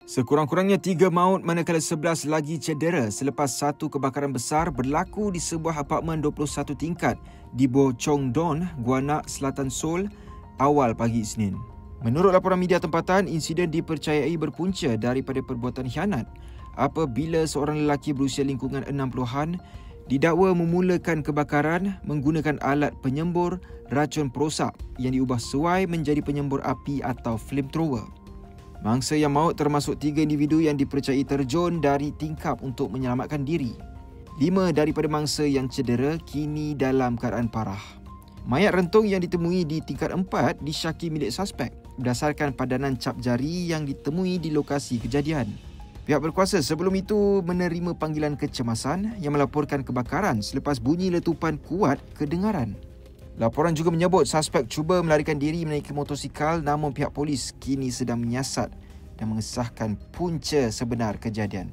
Sekurang-kurangnya 3 maut manakala 11 lagi cedera selepas satu kebakaran besar berlaku di sebuah apartmen 21 tingkat di Bo Chong Don, Guanak, Selatan Seoul awal pagi Isnin. Menurut laporan media tempatan, insiden dipercayai berpunca daripada perbuatan khianat apabila seorang lelaki berusia lingkungan 60-an didakwa memulakan kebakaran menggunakan alat penyembur racun perosak yang diubah sesuai menjadi penyembur api atau flamethrower. Mangsa yang maut termasuk 3 individu yang dipercayai terjun dari tingkap untuk menyelamatkan diri. 5 daripada mangsa yang cedera kini dalam keadaan parah. Mayat rentung yang ditemui di tingkat 4 disyaki milik suspek berdasarkan padanan cap jari yang ditemui di lokasi kejadian. Pihak berkuasa sebelum itu menerima panggilan kecemasan yang melaporkan kebakaran selepas bunyi letupan kuat kedengaran. Laporan juga menyebut suspek cuba melarikan diri menaiki motosikal, namun pihak polis kini sedang menyiasat dan mengesahkan punca sebenar kejadian.